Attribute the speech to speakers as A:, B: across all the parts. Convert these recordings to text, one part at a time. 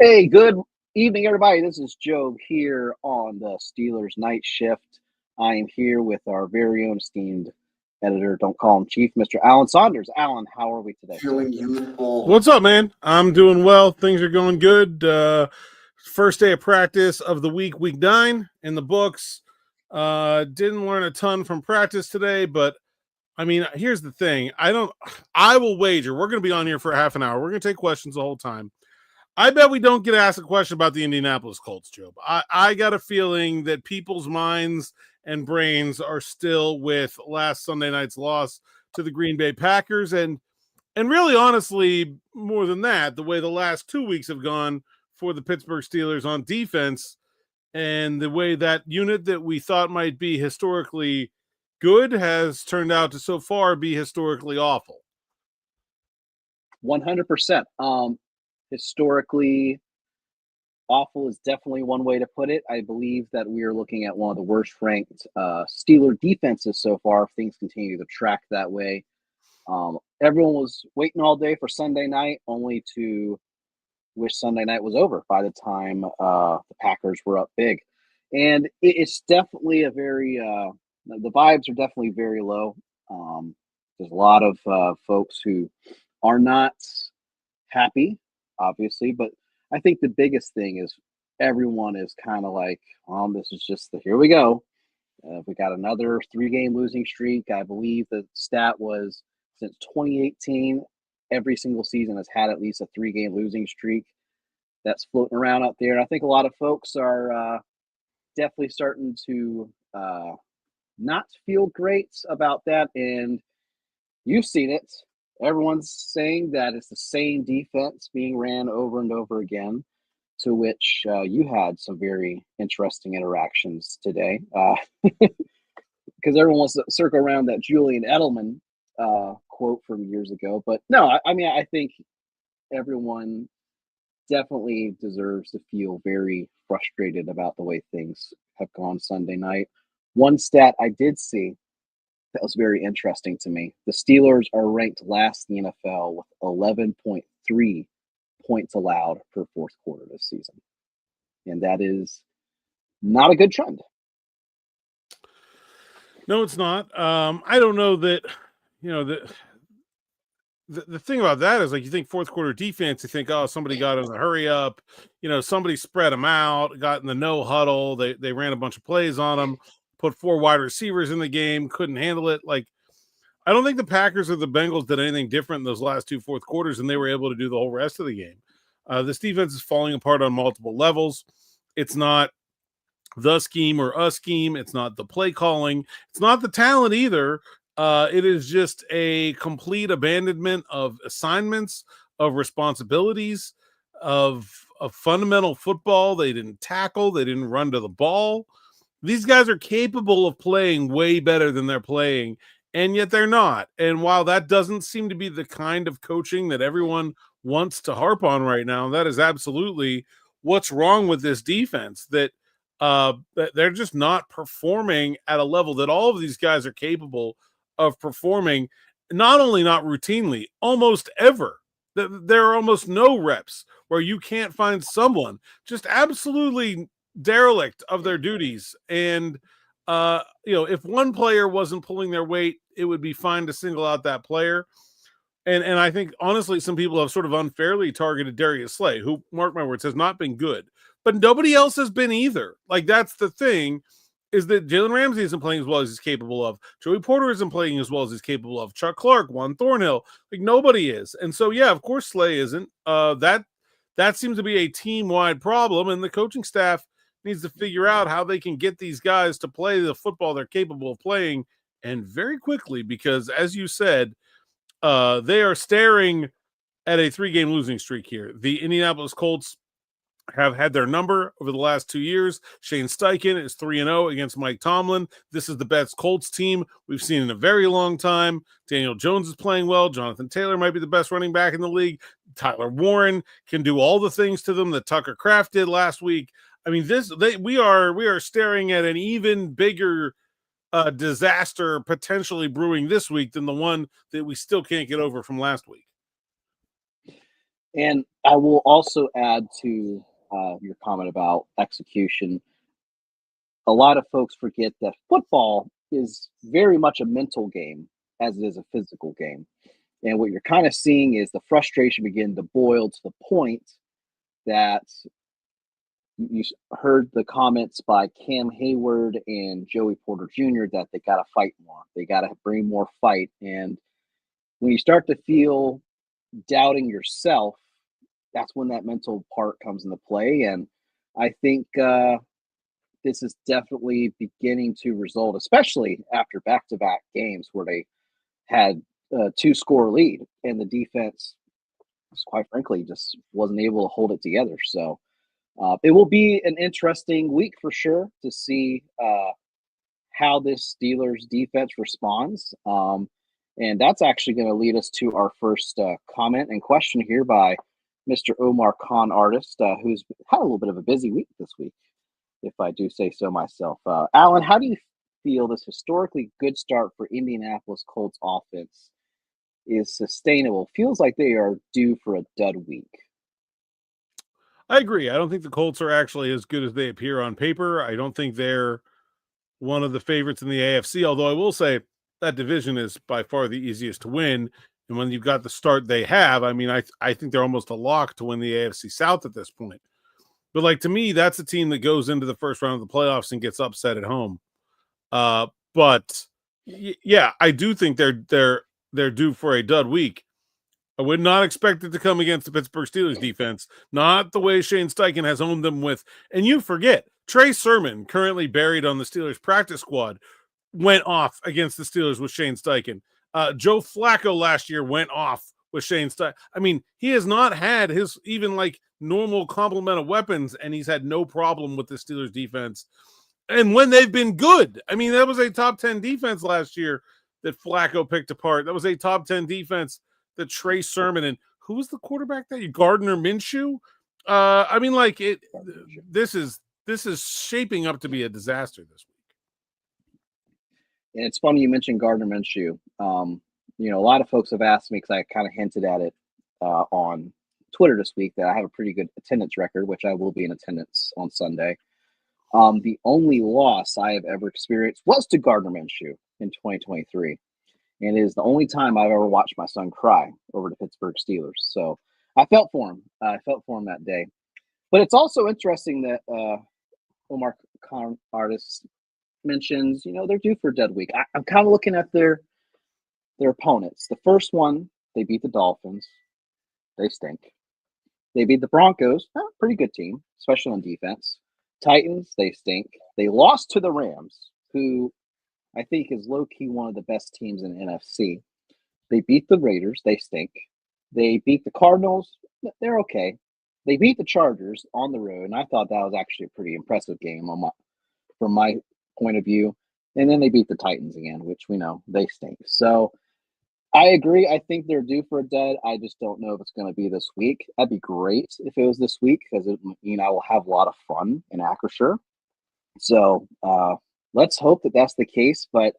A: Hey, good evening, everybody. This is Joe here on the Steelers Night Shift. I am here with our very own esteemed editor, don't call him Chief, Mr. Alan Saunders. Alan, how are we today?
B: Feeling youthful.
C: What's up, man? I'm doing well. Things are going good. First day of practice of the week 9 in the books. Didn't learn a ton from practice today, but I mean, here's the thing. I will wager we're going to be on here for half an hour. We're going to take questions the whole time. I bet we don't get asked a question about the Indianapolis Colts, Joe. I got a feeling that people's minds and brains are still with last Sunday night's loss to the Green Bay Packers. And really, honestly, more than that, the way the last 2 weeks have gone for the Pittsburgh Steelers on defense and the way that unit that we thought might be historically good has turned out to so far be historically awful.
A: 100%. Historically, awful is definitely one way to put it. I believe that we are looking at one of the worst ranked Steeler defenses so far if things continue to track that way. Everyone was waiting all day for Sunday night, only to wish Sunday night was over by the time the Packers were up big. And it's definitely a very the vibes are definitely very low. There's a lot of folks who are not happy, obviously, but I think the biggest thing is everyone is kind of like, this is just here we go. We got another 3-game losing streak. I believe the stat was since 2018, every single season has had at least a 3-game losing streak that's floating around out there. And I think a lot of folks are definitely starting to not feel great about that. And you've seen it. Everyone's saying that it's the same defense being ran over and over again, to which you had some very interesting interactions today. Because everyone wants to circle around that Julian Edelman quote from years ago. But no, I mean, I think everyone definitely deserves to feel very frustrated about the way things have gone Sunday night. One stat I did see that was very interesting to me. The Steelers are ranked last in the NFL with 11.3 points allowed per fourth quarter this season. And that is not a good trend.
C: No, it's not. I don't know that, the thing about that is, like, you think fourth quarter defense, you think, oh, somebody got in a hurry up, somebody spread them out, got in the no huddle. They ran a bunch of plays on them, put 4 wide receivers in the game, couldn't handle it. Like, I don't think the Packers or the Bengals did anything different in those last 2 fourth quarters, and they were able to do the whole rest of the game. This defense is falling apart on multiple levels. It's not the scheme or a scheme. It's not the play calling. It's not the talent either. It is just a complete abandonment of assignments, of responsibilities, of fundamental football. They didn't tackle. They didn't run to the ball. These guys are capable of playing way better than they're playing, and yet they're not. And while that doesn't seem to be the kind of coaching that everyone wants to harp on right now, that is absolutely what's wrong with this defense, that they're just not performing at a level that all of these guys are capable of performing, not only not routinely, almost ever. There are almost no reps where you can't find someone just absolutely derelict of their duties. And, if one player wasn't pulling their weight, it would be fine to single out that player. And I think, honestly, some people have sort of unfairly targeted Darius Slay, who, mark my words, has not been good. But nobody else has been either. Like, that's the thing, is that Jalen Ramsey isn't playing as well as he's capable of. Joey Porter isn't playing as well as he's capable of. Chuck Clark, Juan Thornhill, like, nobody is. And so, yeah, of course Slay isn't. That seems to be a team-wide problem, and the coaching staff needs to figure out how they can get these guys to play the football they're capable of playing, and very quickly, because, as you said, they are staring at a 3-game losing streak here. The Indianapolis Colts have had their number over the last 2 years. Shane Steichen is 3-0 against Mike Tomlin. This is the best Colts team we've seen in a very long time. Daniel Jones is playing well. Jonathan Taylor might be the best running back in the league. Tyler Warren can do all the things to them that Tucker Kraft did last week. I mean, we are staring at an even bigger disaster potentially brewing this week than the one that we still can't get over from last week.
A: And I will also add to your comment about execution. A lot of folks forget that football is very much a mental game as it is a physical game. And what you're kind of seeing is the frustration begin to boil to the point that you heard the comments by Cam Hayward and Joey Porter Jr. that they got to fight more. They got to bring more fight. And when you start to feel doubting yourself, that's when that mental part comes into play. And I think this is definitely beginning to result, especially after back-to-back games where they had a two-score lead and the defense, quite frankly, just wasn't able to hold it together. So it will be an interesting week for sure to see how this Steelers defense responds. And that's actually going to lead us to our first comment and question here by Mr. Omar Khan Artist, who's had a little bit of a busy week this week, if I do say so myself. Alan, how do you feel this historically good start for Indianapolis Colts offense is sustainable? Feels like they are due for a dud week.
C: I agree. I don't think the Colts are actually as good as they appear on paper. I don't think they're one of the favorites in the AFC, although I will say that division is by far the easiest to win. And when you've got the start they have, I mean, I think they're almost a lock to win the AFC South at this point. But like to me, that's a team that goes into the first round of the playoffs and gets upset at home. But yeah, I do think they're due for a dud week. I would not expect it to come against the Pittsburgh Steelers defense, not the way Shane Steichen has owned them with. And you forget, Trey Sermon, currently buried on the Steelers practice squad, went off against the Steelers with Shane Steichen. Joe Flacco last year went off with Shane Steichen. I mean, he has not had his even like normal complement of weapons, and he's had no problem with the Steelers defense. And when they've been good, I mean, that was a top 10 defense last year that Flacco picked apart. That was a top 10 defense that Trey Sermon and who was the quarterback that you Gardner Minshew? I mean, like it. This is shaping up to be a disaster this week.
A: And it's funny you mentioned Gardner Minshew. You know, a lot of folks have asked me because I kind of hinted at it on Twitter this week that I have a pretty good attendance record, which I will be in attendance on Sunday. The only loss I have ever experienced was to Gardner Minshew in 2023. And it is the only time I've ever watched my son cry over the Pittsburgh Steelers. So I felt for him. I felt for him that day. But it's also interesting that Omar Khan Artist mentions, you know, they're due for a dead week. I'm kind of looking at their opponents. The first one, they beat the Dolphins. They stink. They beat the Broncos. Pretty good team, especially on defense. Titans, they stink. They lost to the Rams, who I think is low-key one of the best teams in the NFC. They beat the Raiders. They stink. They beat the Cardinals. They're okay. They beat the Chargers on the road, and I thought that was actually a pretty impressive game from my point of view. And then they beat the Titans again, which we know they stink. So I agree. I think they're due for a dud. I just don't know if it's going to be this week. That'd be great if it was this week because it mean I will have a lot of fun in Acrisure. So let's hope that that's the case. But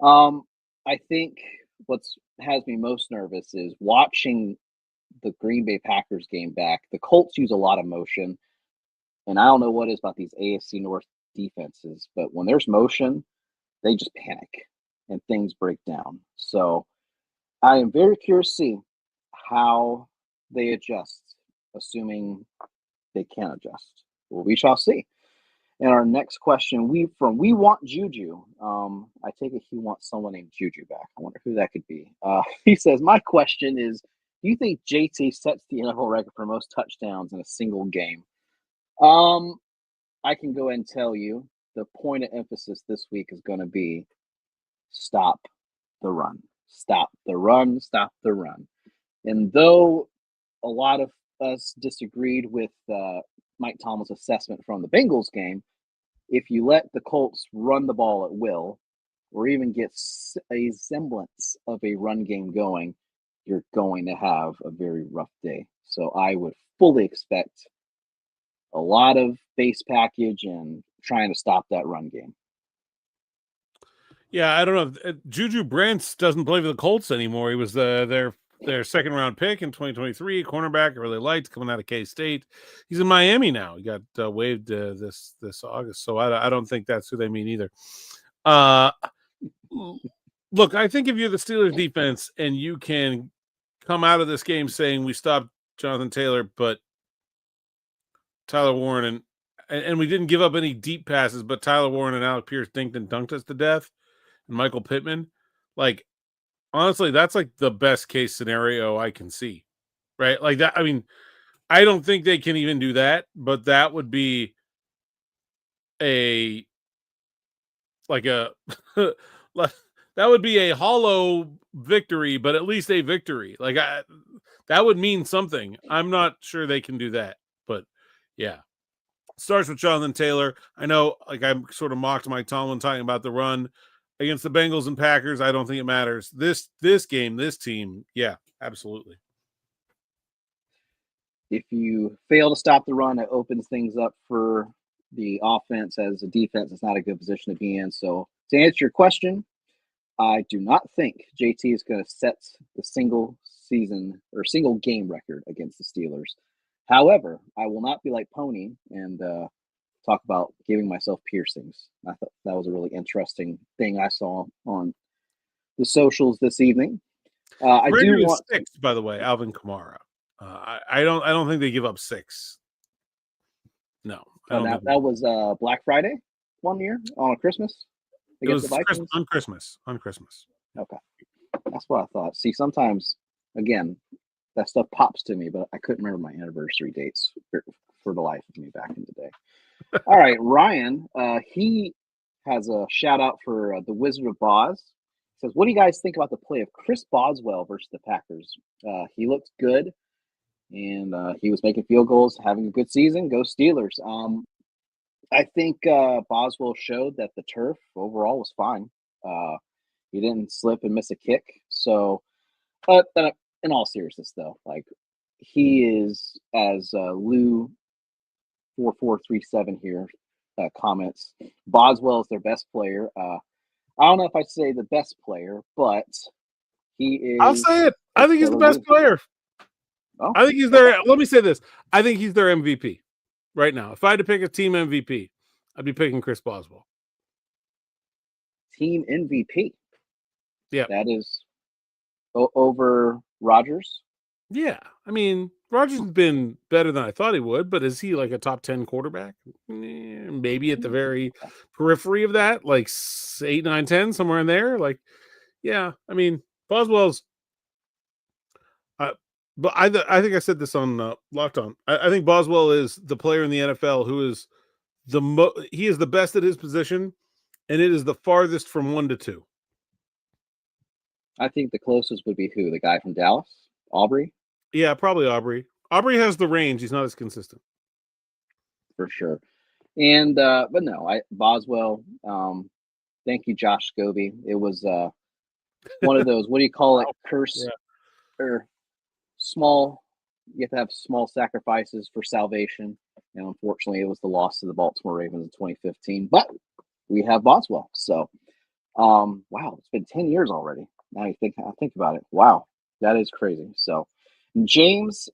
A: I think what's has me most nervous is watching the Green Bay Packers game back. The Colts use a lot of motion, and I don't know what it is about these AFC North defenses, but when there's motion, they just panic and things break down. So I am very curious to see how they adjust, assuming they can adjust. Well, we shall see. And our next question, we want Juju. I take it he wants someone named Juju back. I wonder who that could be. He says, my question is, do you think JT sets the NFL record for most touchdowns in a single game? I can go ahead and tell you the point of emphasis this week is going to be stop the run. Stop the run. Stop the run. And though a lot of us disagreed with Mike Tomlin's assessment from the Bengals game, if you let the Colts run the ball at will, or even get a semblance of a run game going, you're going to have a very rough day. So I would fully expect a lot of base package and trying to stop that run game.
C: Yeah, I don't know. Juju Brents doesn't play for the Colts anymore. He was their their second-round pick in 2023, cornerback I really liked coming out of K-State. He's in Miami now. He got waived this August, so I don't think that's who they mean either. Look, I think if you're the Steelers defense and you can come out of this game saying we stopped Jonathan Taylor, but Tyler Warren and we didn't give up any deep passes, but Tyler Warren and Alec Pierce dinked and dunked us to death, and Michael Pittman, like, honestly, that's like the best case scenario I can see, right? Like that. I mean, I don't think they can even do that, but that would be a that would be a hollow victory, but at least a victory. Like that would mean something. I'm not sure they can do that, but yeah. Starts with Jonathan Taylor. I know, like, I sort of mocked Mike Tomlin talking about the run against the Bengals and Packers. I don't think it matters. This game, this team, yeah, absolutely.
A: If you fail to stop the run, it opens things up for the offense. As a defense, it's not a good position to be in. So to answer your question, I do not think JT is going to set the single season or single game record against the Steelers. However, I will not be like Pony and talk about giving myself piercings. I thought that was a really interesting thing I saw on the socials this evening. I do want
C: 6, by the way, Alvin Kamara. I don't think they give up 6. No,
A: that was Black Friday one year on Christmas.
C: It was on Christmas.
A: Okay, that's what I thought. See, sometimes, again, that stuff pops to me, but I couldn't remember my anniversary dates for the life of me back in the day. All right, Ryan, he has a shout out for the Wizard of Boz. He says, what do you guys think about the play of Chris Boswell versus the Packers? He looked good, and he was making field goals, having a good season. Go Steelers. I think Boswell showed that the turf overall was fine. He didn't slip and miss a kick. So, in all seriousness, though, like, he is, as Lou 4437 here comments, Boswell is their best player. I don't know if I say the best player, but he is.
C: I'll say it. I think he's the best player. Oh, I think he's their. Let me say this. I think he's their MVP right now. If I had to pick a team MVP, I'd be picking Chris Boswell.
A: Team MVP.
C: Yeah,
A: that is over Rodgers.
C: Yeah, I mean, Rodgers has been better than I thought he would, but is he like a top 10 quarterback? Maybe at the very periphery of that, like 8, 9, 10, somewhere in there. Like, yeah, I mean, Boswell's. But I think I said this on Locked On. I think Boswell is the player in the NFL who is he is the best at his position, and it is the farthest from 1 to 2.
A: I think the closest would be who? The guy from Dallas? Aubrey?
C: Yeah, probably Aubrey. Aubrey has the range. He's not as consistent.
A: For sure. And but no, Boswell, thank you, Josh Scobie. It was one of those, what do you call it? Curse or small, you have to have small sacrifices for salvation. And unfortunately, it was the loss to the Baltimore Ravens in 2015. But we have Boswell. So wow, it's been 10 years already. Now I think about it. Wow, that is crazy. So James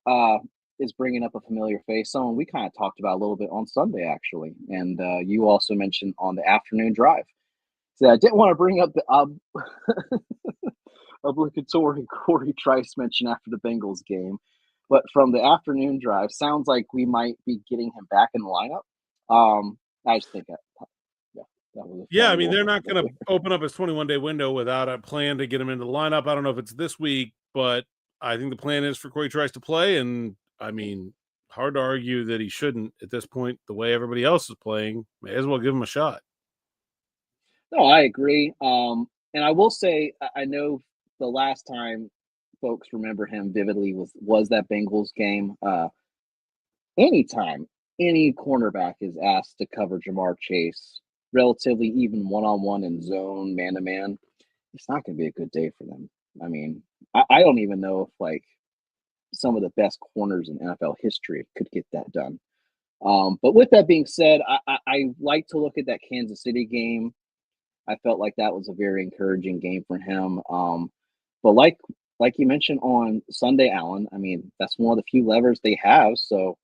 A: is bringing up a familiar face, someone we kind of talked about a little bit on Sunday, actually. And you also mentioned on the afternoon drive. So I didn't want to bring up the obligatory Corey Trice mention after the Bengals game, but from the afternoon drive, sounds like we might be getting him back in the lineup. I just think that was
C: I mean, they're not going to open up his 21-day window without a plan to get him into the lineup. I don't know if it's this week, but I think the plan is for Corey Trice to play, and I mean, hard to argue that he shouldn't at this point. The way everybody else is playing, may as well give him a shot.
A: No, I agree. And I will say, I know the last time folks remember him vividly was that Bengals game. Anytime any cornerback is asked to cover Jamar Chase, relatively even one-on-one in zone, man-to-man, it's not going to be a good day for them. I mean, I don't even know if, like, some of the best corners in NFL history could get that done. But with that being said, I like to look at that Kansas City game. I felt like that was a very encouraging game for him. But like like you mentioned on Sunday, Allen, I mean, that's one of the few levers they have. So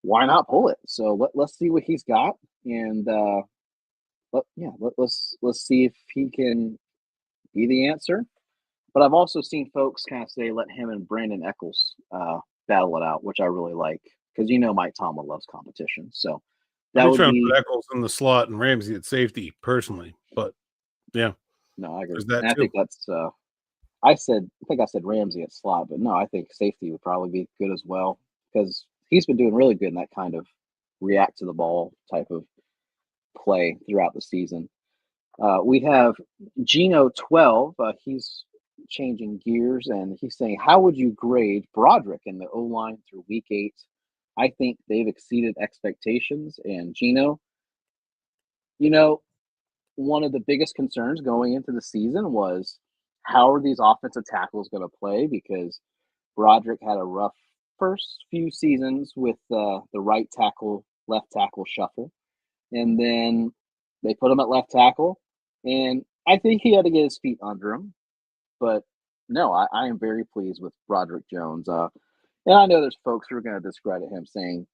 A: why not pull it? So let's see what he's got. And let's see if he can be the answer. But I've also seen folks kind of say let him and Brandon Eccles battle it out, which I really like because Mike Tomlin loves competition. So
C: I'd
A: that
C: be
A: would
C: trying to
A: be
C: put Eccles in the slot and Ramsey at safety personally, but yeah,
A: no, I agree,
C: there's that
A: and I
C: too.
A: think that's I think I said Ramsey at slot, but no, I think safety would probably be good as well because he's been doing really good in that kind of react to the ball type of play throughout the season. We have Gino 12. He's changing gears and he's saying, how would you grade Broderick in the O line through week 8? I think they've exceeded expectations. And Gino, you know, one of the biggest concerns going into the season was how are these offensive tackles going to play? Because Broderick had a rough first few seasons with the right tackle, left tackle shuffle. And then they put him at left tackle. And I think he had to get his feet under him. But no, I am very pleased with Broderick Jones. And I know there's folks who are going to discredit him saying,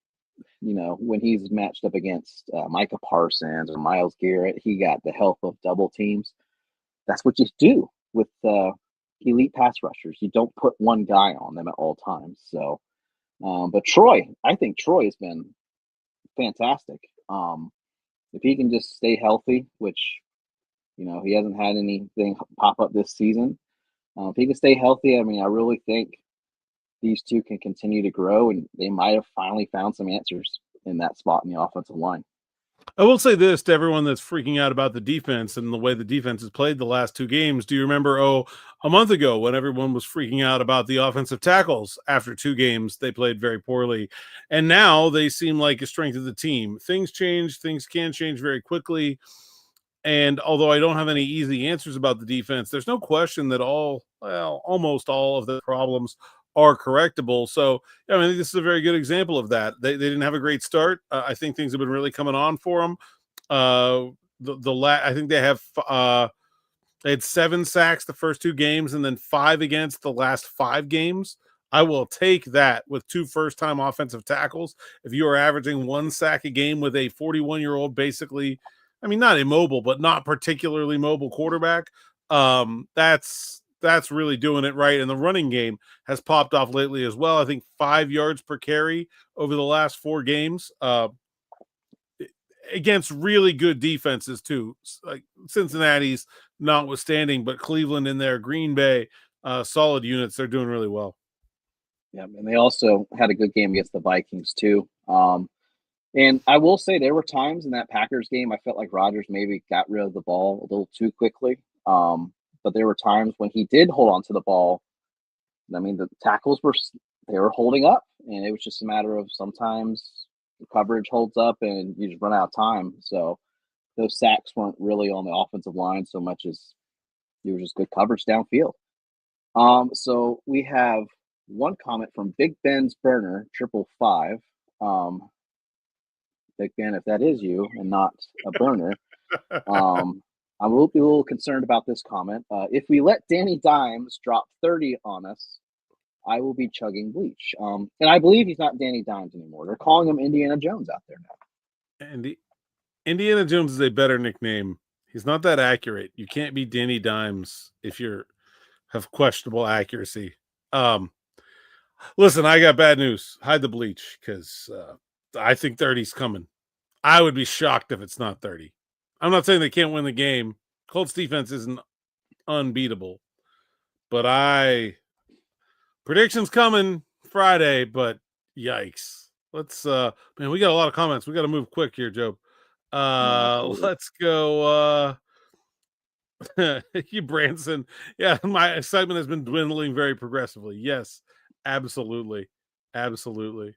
A: when he's matched up against Micah Parsons or Myles Garrett, he got the help of double teams. That's what you do with elite pass rushers. You don't put one guy on them at all times. So, but Troy, I think Troy has been fantastic. If he can just stay healthy, which he hasn't had anything pop up this season. If he can stay healthy, I mean, I really think these two can continue to grow, and they might have finally found some answers in that spot in the offensive line.
C: I will say this to everyone that's freaking out about the defense and the way the defense has played the last 2 games. Do you remember, a month ago when everyone was freaking out about the offensive tackles after 2 games, they played very poorly. And now they seem like a strength of the team. Things change. Things can change very quickly. And although I don't have any easy answers about the defense, there's no question that almost all of the problems are correctable. So, I mean, this is a very good example of that. They didn't have a great start. I think things have been really coming on for them. I think they had 7 sacks the first 2 games and then 5 against the last 5 games. I will take that with 2 first-time offensive tackles. If you are averaging 1 sack a game with a 41-year-old, basically, I mean, not immobile, but not particularly mobile quarterback, that's really doing it right. And the running game has popped off lately as well. I think 5 yards per carry over the last 4 games. Against really good defenses too, like Cincinnati's notwithstanding, but Cleveland in there, Green Bay, solid units. They're doing really well.
A: Yeah, and they also had a good game against the Vikings too. And I will say there were times in that Packers game I felt like Rodgers maybe got rid of the ball a little too quickly. But there were times when he did hold on to the ball. I mean, the tackles were holding up, and it was just a matter of sometimes the coverage holds up and you just run out of time. So those sacks weren't really on the offensive line so much as it was just good coverage downfield. So we have one comment from Big Ben's burner 555. Big Ben, if that is you and not a burner, I will be a little concerned about this comment. If we let Danny Dimes drop 30 on us, I will be chugging bleach. And I believe he's not Danny Dimes anymore. They're calling him Indiana Jones out there now.
C: And Indiana Jones is a better nickname. He's not that accurate. You can't be Danny Dimes if you're have questionable accuracy. Listen, I got bad news. Hide the bleach because I think 30's coming. I would be shocked if it's not 30. I'm not saying they can't win the game. Colts defense isn't unbeatable, but predictions coming Friday, but yikes. Let's man, we got a lot of comments. We got to move quick here, Joe. Let's go you Branson. Yeah, my excitement has been dwindling very progressively. Yes, absolutely. Absolutely.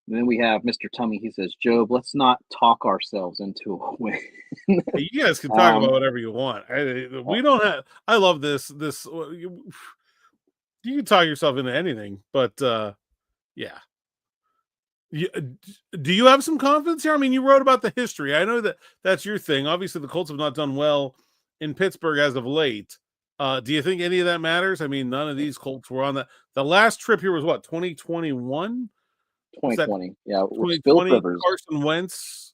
A: And then we have Mr. Tummy. He says, Job, let's not talk ourselves into a win.
C: Hey, you guys can talk about whatever you want. We don't have. I love this. You can talk yourself into anything, but yeah. Do you have some confidence here? I mean, you wrote about the history. I know that's your thing. Obviously, the Colts have not done well in Pittsburgh as of late. Do you think any of that matters? I mean, none of these Colts were on that. The last trip here was what, 2021? Was that
A: 2020. Yeah, with Philip
C: 2020?
A: Rivers.
C: Carson Wentz.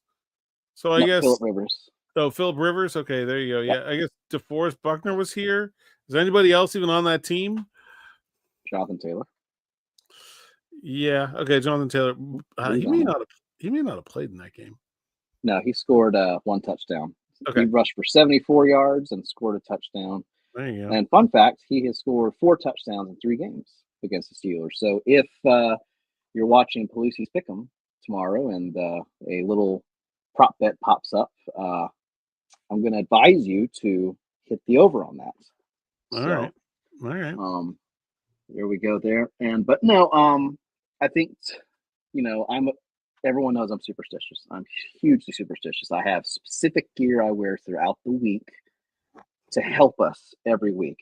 C: So I
A: No,
C: guess,
A: Philip Rivers.
C: Philip Rivers. Okay, there you go.
A: Yep.
C: Yeah, I guess DeForest Buckner was here. Is anybody else even on that team?
A: Jonathan Taylor.
C: Yeah. Okay, Jonathan Taylor.
A: He's on there.
C: He may not have played in that game.
A: No, he scored 1 touchdown.
C: Okay.
A: He rushed for 74 yards and scored a touchdown.
C: There you go.
A: And fun fact, he has scored 4 touchdowns in 3 games against the Steelers. So if you're watching Pelusi's Pick'em tomorrow and a little prop bet pops up, I'm going to advise you to hit the over on that.
C: All right.
A: There we go there. But no, I think, everyone knows I'm superstitious. I'm hugely superstitious. I have specific gear I wear throughout the week to help us every week.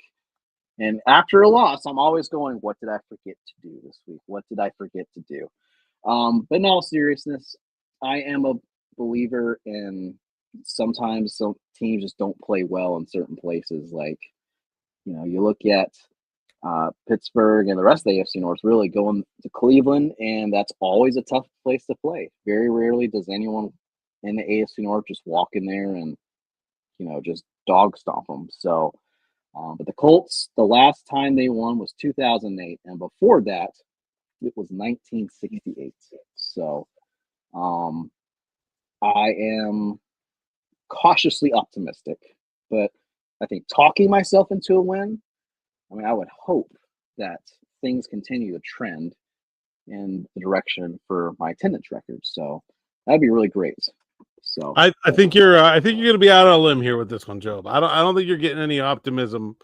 A: And after a loss, I'm always going, what did I forget to do this week? What did I forget to do? But in all seriousness, I am a believer in sometimes some teams just don't play well in certain places. Like, you look at Pittsburgh and the rest of the AFC North really going to Cleveland, and that's always a tough place to play. Very rarely does anyone in the AFC North just walk in there and, just dog stomp them. So, but the Colts, the last time they won was 2008, and before that, it was 1968. So, I am cautiously optimistic, but I think talking myself into a win, I would hope that things continue to trend in the direction for my attendance record. So that'd be really great. So
C: I think you're going to be out on a limb here with this one, Job. I don't think you're getting any optimism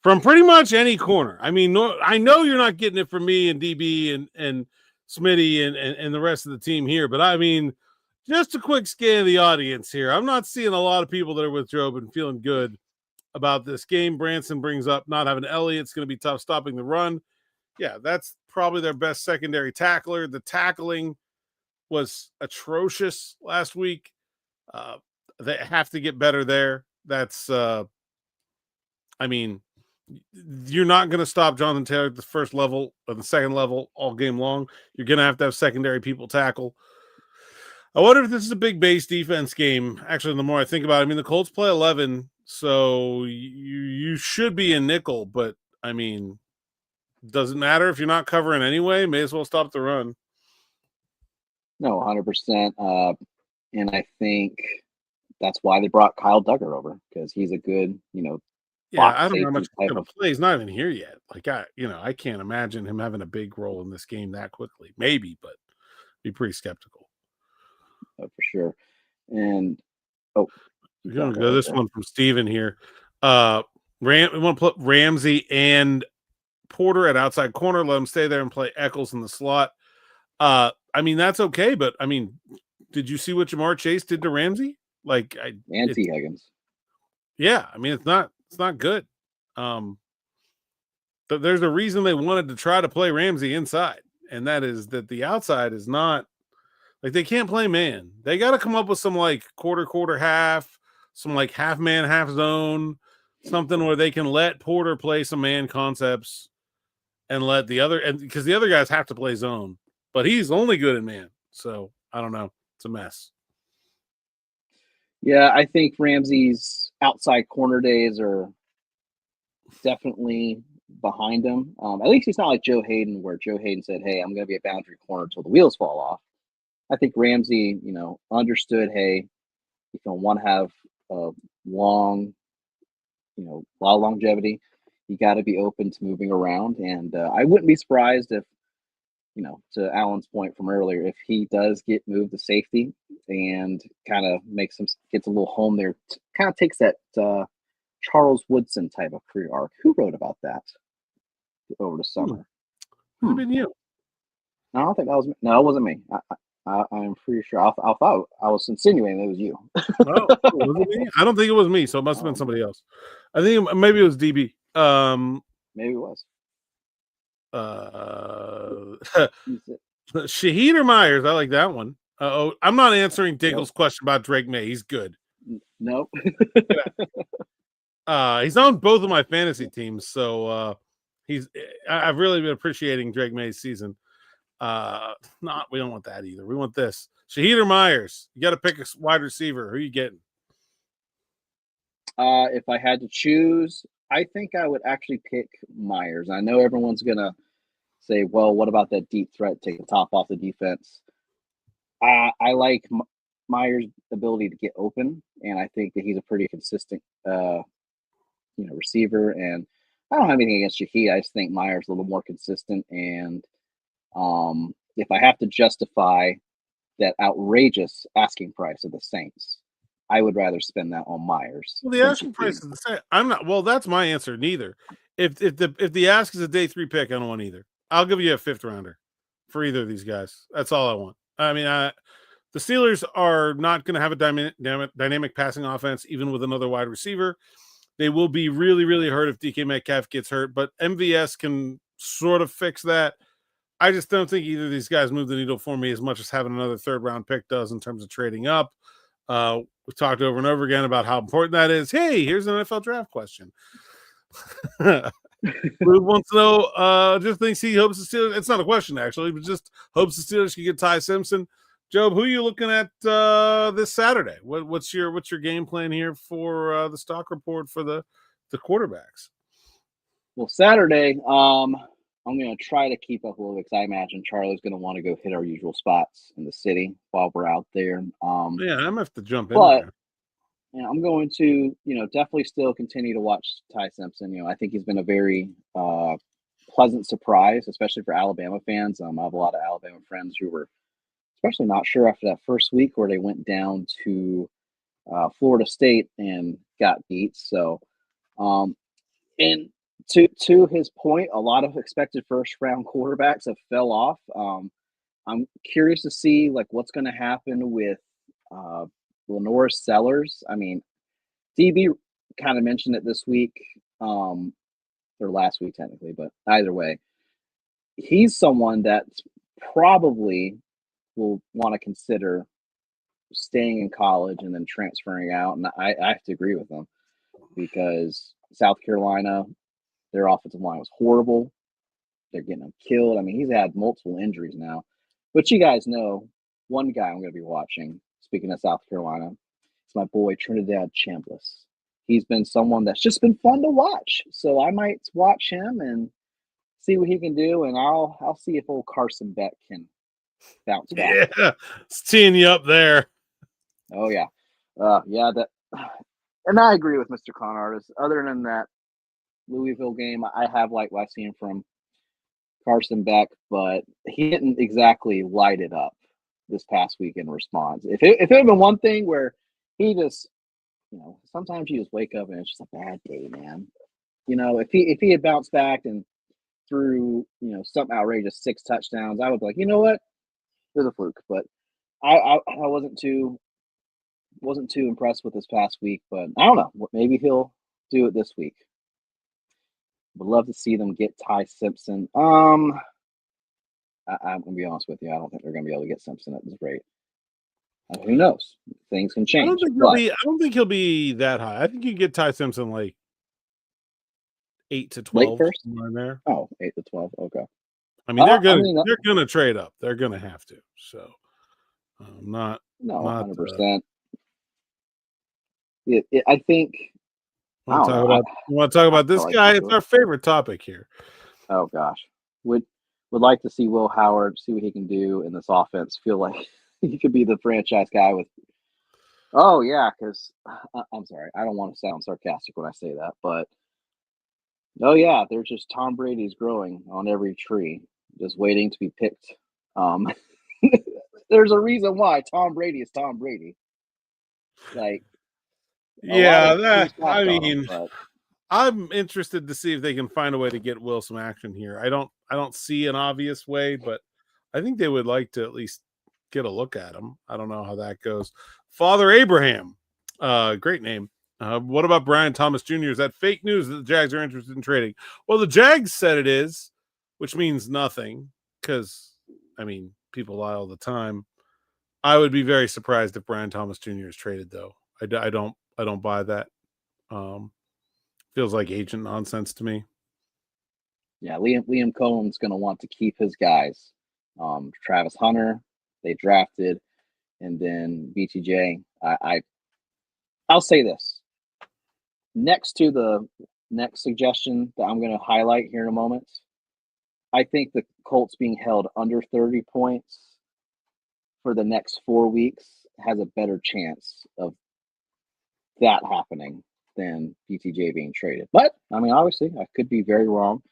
C: from pretty much any corner. I mean, I know you're not getting it from me and DB and Smitty and the rest of the team here, but I mean, just a quick scan of the audience here. I'm not seeing a lot of people that are with Job and feeling good about this game. Branson brings up not having Elliott. It's going to be tough stopping the run. Yeah, that's probably their best secondary tackler. The tackling was atrocious last week. They have to get better there. That's, you're not going to stop Jonathan Taylor at the first level or the second level all game long. You're going to have secondary people tackle. I wonder if this is a big base defense game. Actually, the more I think about it, the Colts play 11, so you should be in nickel, but doesn't matter if you're not covering anyway. May as well stop the run.
A: No, 100%. And I think that's why they brought Kyle Duggar over, because he's a good,
C: I don't know how much he's going to play. He's not even here yet. I can't imagine him having a big role in this game that quickly. Maybe, but be pretty skeptical.
A: For sure. And
C: we're gonna go this one from Steven here. We want to put Ramsey and Porter at outside corner. Let them stay there and play Eccles in the slot. That's okay, but did you see what Jamar Chase did to Ramsey?
A: And T. Higgins.
C: Yeah, it's not good. But there's a reason they wanted to try to play Ramsey inside, and that is that the outside is not. They can't play man. They got to come up with some quarter, half, some half man, half zone, something where they can let Porter play some man concepts and let because the other guys have to play zone, but he's only good in man. So I don't know. It's a mess.
A: Yeah, I think Ramsey's outside corner days are definitely behind him. At least he's not like Joe Hayden, where Joe Hayden said, "Hey, I'm going to be a boundary corner until the wheels fall off." I think Ramsey, understood, hey, if you want to have a long, a lot of longevity, you got to be open to moving around. And I wouldn't be surprised if, to Alan's point from earlier, if he does get moved to safety and kind of gets a little home there, kind of takes that Charles Woodson type of career arc. Who wrote about that over the summer?
C: Could have been you.
A: No, I don't think that was me. No, it wasn't me. I'm pretty sure. I thought I was insinuating it was you.
C: No, was it me? I don't think it was me, so it must have been somebody else. I think maybe it was DB.
A: Maybe it was.
C: Shaheed or Myers? I like that one. I'm not answering Diggle's question about Drake May. He's good.
A: Nope.
C: He's on both of my fantasy teams, so I've really been appreciating Drake May's season. Not we don't want that either. We want this. Shaheed or Myers? You got to pick a wide receiver. Who are you getting?
A: If I had to choose, I think I would actually pick Myers. I know everyone's gonna say, "Well, what about that deep threat? Take the top off the defense." I like Myers' ability to get open, and I think that he's a pretty consistent, receiver. And I don't have anything against Shaheed. I just think Myers a little more consistent. And if I have to justify that outrageous asking price of the Saints, I would rather spend that on Myers
C: Well, the
A: than
C: asking price
A: Shaheed.
C: is the same. I'm not. Well, that's my answer. Neither. If the ask is a day 3 pick, I don't want either. I'll give you a 5th rounder for either of these guys. That's all I want. I mean, the Steelers are not going to have a dynamic passing offense, even with another wide receiver. They will be really, really hurt if DK Metcalf gets hurt, but MVS can sort of fix that. I just don't think either of these guys move the needle for me as much as having another 3rd round pick does in terms of trading up. We've talked over and over again about how important that is. Hey, here's an NFL draft question. We wants to know, just thinks he hopes the Steelers. It's not a question actually, but just hopes the Steelers can get Ty Simpson. Job, who are you looking at this Saturday? What's your game plan here for the stock report for the quarterbacks?
A: Well, Saturday, I'm going to try to keep up a little bit because I imagine Charlie's going to want to go hit our usual spots in the city while we're out there.
C: Yeah, I'm gonna have to jump in
A: But
C: there.
A: I'm going to, definitely still continue to watch Ty Simpson. I think he's been a very pleasant surprise, especially for Alabama fans. I have a lot of Alabama friends who were especially not sure after that first week where they went down to Florida State and got beat. So, and to his point, a lot of expected first round quarterbacks have fell off. I'm curious to see like what's going to happen with uh, Lenore Sellers. I mean, DB kind of mentioned it this week, or last week technically, but either way, he's someone that probably will want to consider staying in college and then transferring out. And I have to agree with them because South Carolina, their offensive line was horrible. They're getting him killed. I mean, he's had multiple injuries now. But you guys know one guy I'm going to be watching, speaking of South Carolina, it's my boy Trinidad Chambliss. He's been someone that's just been fun to watch. So I might watch him and see what he can do, and I'll see if old Carson Beck can bounce back.
C: Yeah, it's teeing you up there.
A: Oh yeah, that. And I agree with Mr. Con Artist. Other than that Louisville game, I have liked what I've seen from Carson Beck, but he didn't exactly light it up this past week in response. If it had been one thing where he just, sometimes you just wake up and it's just a bad day, man. If he had bounced back and threw, something outrageous 6 touchdowns, I would be like, you know what, there's a fluke. But I wasn't too impressed with this past week. But I don't know, maybe he'll do it this week. Would love to see them get Ty Simpson. I'm gonna be honest with you. I don't think they're gonna be able to get Simpson at this rate. Who knows? Things can change.
C: I don't think he'll be that high. I think you can get Ty Simpson like 8 to 12.
A: Late first?
C: In there.
A: Oh, 8 to 12. Okay.
C: I mean, they're gonna trade up. They're gonna have to. So, not
A: 100%. I think.
C: Want to talk about this guy? It's our favorite topic here.
A: Oh gosh, would like to see Will Howard, see what he can do in this offense. Feel like he could be the franchise guy with. Oh yeah, because I'm sorry, I don't want to sound sarcastic when I say that, but oh yeah, there's just Tom Brady's growing on every tree, just waiting to be picked. There's a reason why Tom Brady is Tom Brady. Like,
C: yeah, I mean, I'm interested to see if they can find a way to get Will some action here. I don't see an obvious way, but I think they would like to at least get a look at him. I don't know how that goes. Father Abraham, great name. What about Brian Thomas Jr.? Is that fake news that the Jags are interested in trading? Well, the Jags said it is, which means nothing because, I mean, people lie all the time. I would be very surprised if Brian Thomas Jr. is traded, though. I don't buy that. feels like agent nonsense to me.
A: Yeah, Liam Cohen's going to want to keep his guys. Travis Hunter, they drafted, and then BTJ. I'll say this. Next to the next suggestion that I'm going to highlight here in a moment, I think the Colts being held under 30 points for the next 4 weeks has a better chance of that happening than BTJ being traded. But I mean, obviously, I could be very wrong.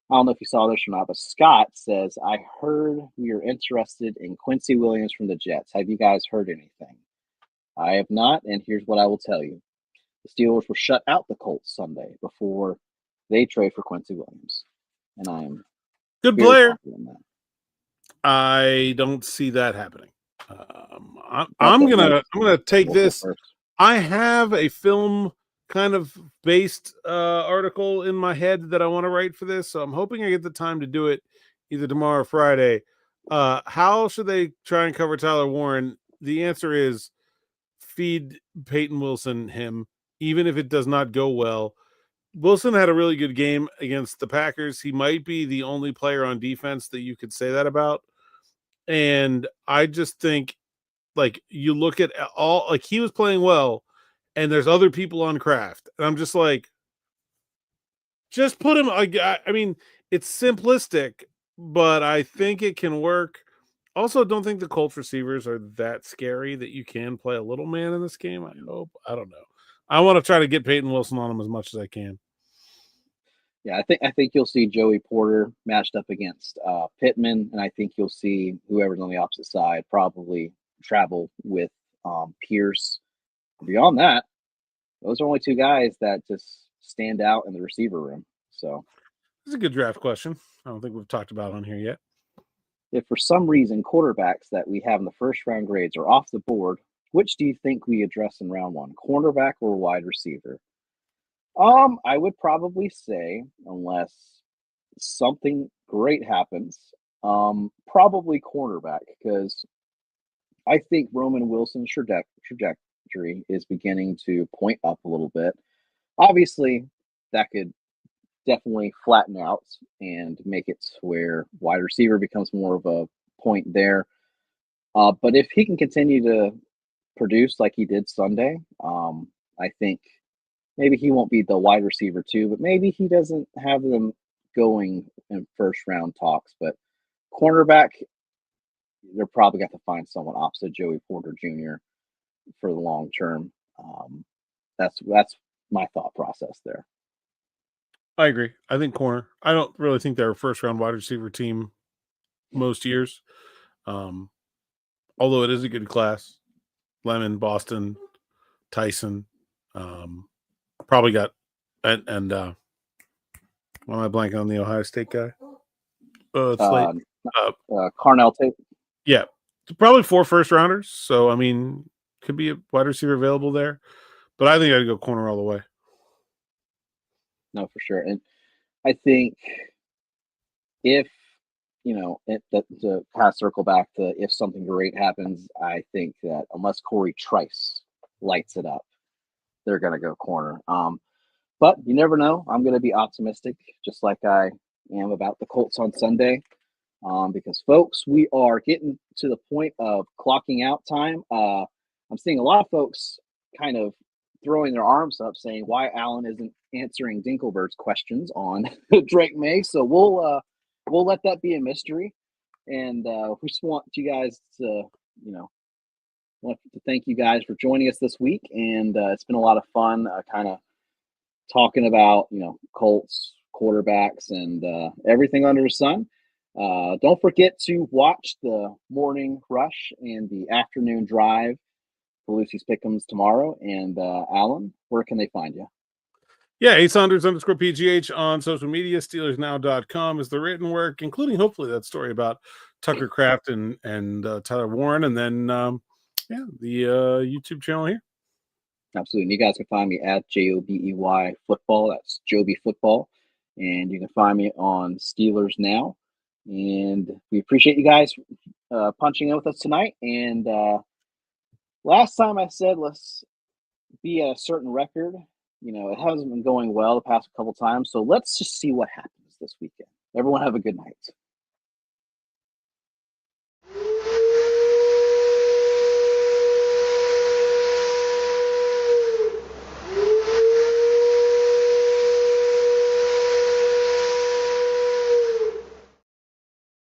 A: I don't know if you saw this or not, but Scott says, I heard we are interested in Quincy Williams from the Jets. Have you guys heard anything? I have not, and here's what I will tell you. The Steelers will shut out the Colts Sunday before they trade for Quincy Williams. And I am
C: good
A: very
C: player.
A: confident in that.
C: I don't see that happening. I'm gonna take this. I have a film kind of based article in my head that I want to write for this, so I'm hoping I get the time to do it either tomorrow or Friday. How should they try and cover Tyler Warren? The answer is feed Peyton Wilson him, even if it does not go well. Wilson had a really good game against the Packers. He might be the only player on defense that you could say that about. And I just think, like, you look at all, like, he was playing well, and there's other people on Kraft. And I'm just like, just put him. I mean, it's simplistic, but I think it can work. Also, don't think the Colts receivers are that scary that you can play a little man in this game. I hope. I don't know. I want to try to get Peyton Wilson on him as much as I can.
A: Yeah, I think you'll see Joey Porter matched up against Pittman, and I think you'll see whoever's on the opposite side probably travel with Pierce. Beyond that, those are only two guys that just stand out in the receiver room. So
C: it's a good draft question. I don't think we've talked about on here yet.
A: if for some reason quarterbacks that we have in the first round grades are off the board, which do you think we address in round one, cornerback or wide receiver? I would probably say, unless something great happens, probably cornerback, because I think Roman Wilson's trajectory is beginning to point up a little bit. Obviously, that could definitely flatten out and make it where wide receiver becomes more of a point there. But if he can continue to produce like he did Sunday, I think maybe he won't be the wide receiver too, but maybe he doesn't have them going in first round talks. But cornerback, they're probably got to find someone opposite Joey Porter Jr. for the long term. That's my thought process there.
C: I agree. I think corner. I don't really think they're a first round wide receiver team most years. Although it is a good class. Lemon, Boston, Tyson, probably got and why am I blanking on the Ohio State guy? It's late.
A: Carnell Tate.
C: Yeah, probably 4 first rounders. So I mean, could be a wide receiver available there, but I think I'd go corner all the way.
A: No, for sure, and I think if to kind of circle back to if something great happens, I think that unless Corey Trice lights it up, they're going to go corner. But you never know. I'm going to be optimistic, just like I am about the Colts on Sunday, because folks, we are getting to the point of clocking out time. I'm seeing a lot of folks kind of throwing their arms up, saying why Alan isn't answering Dinkelbert's questions on Drake May. So we'll let that be a mystery, and we just want you guys to want to thank you guys for joining us this week, and it's been a lot of fun, kind of talking about Colts quarterbacks and everything under the sun. Don't forget to watch the morning rush and the afternoon drive for Lucy's Pick'ems tomorrow. And Alan, where can they find you?
C: Yeah, @Saunders_PGH on social media. SteelersNow.com is the written work, including hopefully that story about Tucker Kraft and Tyler Warren, and then the YouTube channel here.
A: Absolutely. And you guys can find me at JOBEY Football. That's Joby Football. And you can find me on Steelers Now. And we appreciate you guys punching in with us tonight. And last time I said let's be at a certain record. it hasn't been going well the past couple times. So let's just see what happens this weekend. Everyone have a good night.